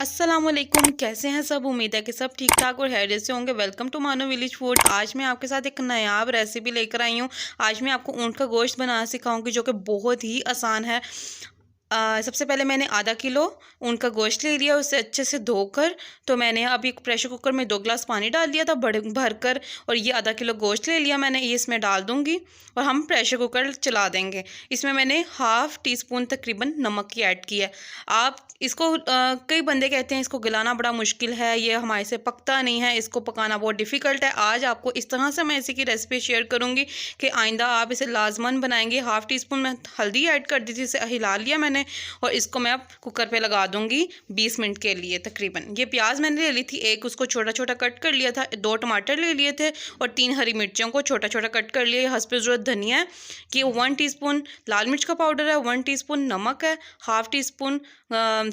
अस्सलाम वालेकुम। कैसे हैं सब? उम्मीद है कि सब ठीक ठाक और खैरियत से होंगे। वेलकम टू मानो विलेज फूड। आज मैं आपके साथ एक नायाब रेसिपी लेकर आई हूँ। आज मैं आपको ऊँट का गोश्त बनाना सिखाऊंगी, जो कि बहुत ही आसान है। सबसे पहले मैंने आधा किलो ऊँट का गोश्त ले लिया, उसे अच्छे से धोकर। तो मैंने अभी एक प्रेशर कुकर में 2 गिलास पानी डाल दिया था भर कर, और ये आधा किलो गोश्त ले लिया मैंने, ये इसमें डाल दूँगी और हम प्रेशर कुकर चला देंगे। इसमें मैंने हाफ़ टी स्पून तकरीबन नमक की ऐड की है। आप इसको कई बंदे कहते हैं इसको गलाना बड़ा मुश्किल है, ये हमारे से पकता नहीं है, इसको पकाना बहुत डिफ़िकल्ट है। आज आपको इस तरह से मैं इसी की रेसिपी शेयर करूँगी कि आइंदा आप इसे लाजमन बनाएंगे। हाफ़ टी स्पून मैं हल्दी ऐड कर दी थी, इसे हिला लिया मैंने, और इसको मैं अब कुकर पे लगा दूँगी 20 मिनट के लिए तकरीबन। ये प्याज मैंने ले ली थी एक, उसको छोटा छोटा कट कर लिया था। 2 टमाटर ले लिए थे और 3 हरी मिर्चों को छोटा छोटा कट कर लिया। हस्ब ज़रूरत धनिया है कि 1 टीस्पून लाल मिर्च का पाउडर है, 1 टीस्पून नमक है, हाफ़ टी स्पून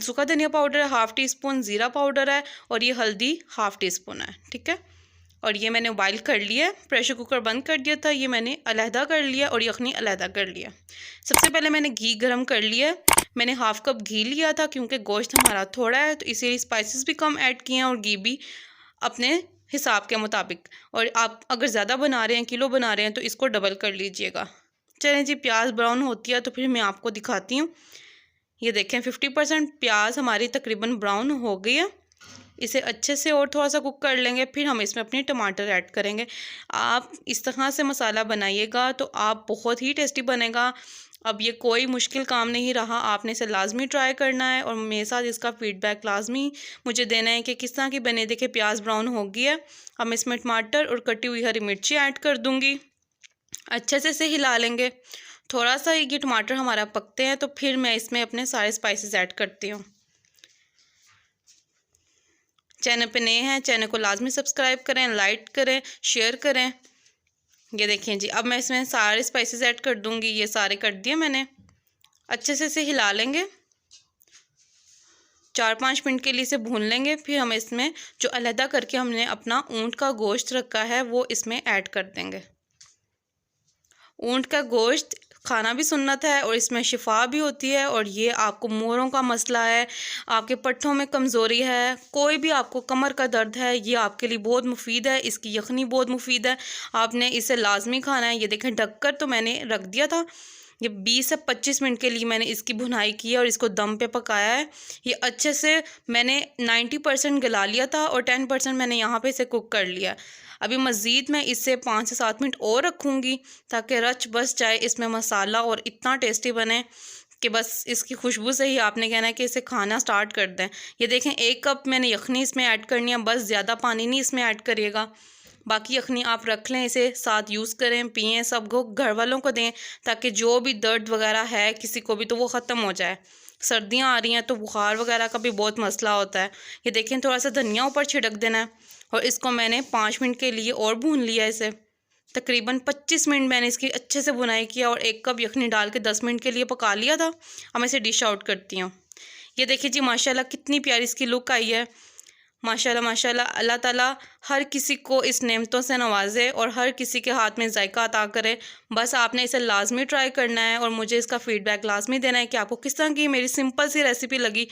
सूखा धनिया पाउडर है, हाफ़ टी स्पून ज़ीरा पाउडर है, और ये हल्दी हाफ़ टी स्पून है। ठीक है, और ये मैंने बॉइल कर लिया है। प्रेशर कुकर बंद कर दिया था, ये मैंने अलहदा कर लिया और यखनी अलहदा कर लिया। सबसे पहले मैंने घी गरम कर लिया। मैंने हाफ़ कप घी लिया था क्योंकि गोश्त हमारा थोड़ा है, तो इसीलिए स्पाइसेस भी कम ऐड किए हैं और घी भी अपने हिसाब के मुताबिक। और आप अगर ज़्यादा बना रहे हैं, किलो बना रहे हैं, तो इसको डबल कर लीजिएगा। चलें जी, प्याज ब्राउन होती है तो फिर मैं आपको दिखाती हूँ। ये देखें 50% प्याज हमारी तकरीबन ब्राउन हो गई है। इसे अच्छे से और थोड़ा सा कुक कर लेंगे, फिर हम इसमें अपने टमाटर ऐड करेंगे। आप इस तरह से मसाला बनाइएगा तो आप बहुत ही टेस्टी बनेगा। अब ये कोई मुश्किल काम नहीं रहा, आपने इसे लाजमी ट्राई करना है और मेरे साथ इसका फ़ीडबैक लाजमी मुझे देना है कि किस तरह की बने। देखिए प्याज ब्राउन हो गई है। अब मैं इसमें टमाटर और कटी हुई हरी मिर्ची ऐड कर दूँगी। अच्छे से इसे हिला लेंगे। थोड़ा सा ये टमाटर हमारा पकते हैं तो फिर मैं इसमें अपने सारे स्पाइसेस ऐड करती हूँ। चैनल पे नए हैं, चैनल को लाजमी सब्सक्राइब करें, लाइक करें, शेयर करें। ये देखें जी, अब मैं इसमें सारे स्पाइसेस ऐड कर दूँगी। ये सारे कर दिए मैंने। अच्छे से इसे हिला लेंगे, 4-5 मिनट के लिए इसे भून लेंगे। फिर हम इसमें जो अलहदा करके हमने अपना ऊँट का गोश्त रखा है वो इसमें ऐड कर देंगे। ऊँट का गोश्त खाना भी सुन्नत है और इसमें शिफा भी होती है। और ये आपको मोरों का मसला है, आपके पट्ठों में कमज़ोरी है, कोई भी आपको कमर का दर्द है, ये आपके लिए बहुत मुफीद है। इसकी यखनी बहुत मुफीद है, आपने इसे लाजमी खाना है। ये देखें ढककर तो मैंने रख दिया था। ये 20 से 25 मिनट के लिए मैंने इसकी भुनाई की है और इसको दम पे पकाया है। ये अच्छे से मैंने 90% गला लिया था और 10% मैंने यहाँ पे इसे कुक कर लिया। अभी मज़ीद मैं इससे 5 से 7 मिनट और रखूँगी ताकि रच बस जाए इसमें मसाला और इतना टेस्टी बने कि बस इसकी खुशबू से ही आपने कहना है कि इसे खाना स्टार्ट कर दें। ये देखें 1 कप मैंने यखनी इसमें ऐड करनी है, बस ज़्यादा पानी नहीं इसमें ऐड करिएगा। बाकी यखनी आप रख लें, इसे साथ यूज़ करें, पिएँ, सबको घर वालों को दें ताकि जो भी दर्द वगैरह है किसी को भी तो वो ख़त्म हो जाए। सर्दियाँ आ रही हैं तो बुखार वगैरह का भी बहुत मसला होता है। ये देखें थोड़ा सा धनिया ऊपर छिड़क देना है और इसको मैंने 5 मिनट के लिए और भून लिया। इसे तकरीबन 25 मिनट मैंने इसकी अच्छे से भुनाई किया और 1 कप यखनी डाल के 10 मिनट के लिए पका लिया था। अब मैं इसे डिश आउट करती हूँ। ये देखिए जी, माशाल्लाह कितनी प्यारी इसकी लुक आई है। माशाल्लाह माशाल्लाह, अल्लाह ताला हर किसी को इस नेमतों से नवाजे और हर किसी के हाथ में जायका अता करे। बस आपने इसे लाजमी ट्राई करना है और मुझे इसका फ़ीडबैक लाजमी देना है कि आपको किस तरह की मेरी सिंपल सी रेसिपी लगी।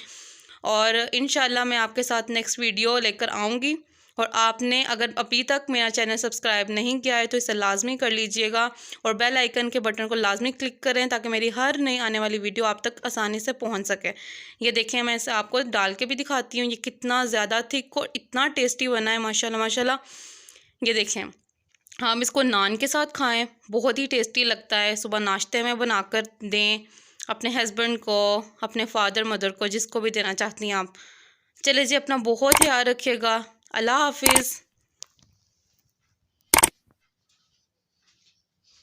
और इंशाल्लाह मैं आपके साथ नेक्स्ट वीडियो लेकर आऊँगी। और आपने अगर अभी तक मेरा चैनल सब्सक्राइब नहीं किया है तो इसे लाजमी कर लीजिएगा और बेल आइकन के बटन को लाजमी क्लिक करें ताकि मेरी हर नई आने वाली वीडियो आप तक आसानी से पहुंच सके। ये देखें, मैं इसे आपको डाल के भी दिखाती हूँ। ये कितना ज़्यादा थिक और इतना टेस्टी बना है, माशाल्लाह माशाल्लाह। ये देखें, हम इसको नान के साथ खाएँ, बहुत ही टेस्टी लगता है। सुबह नाश्ते में बनाकर दें अपने हस्बैंड को, अपने फादर मदर को, जिसको भी देना चाहती हैं आप। चले जी, अपना बहुत ख्याल रखिएगा। अल्लाह हाफिज़।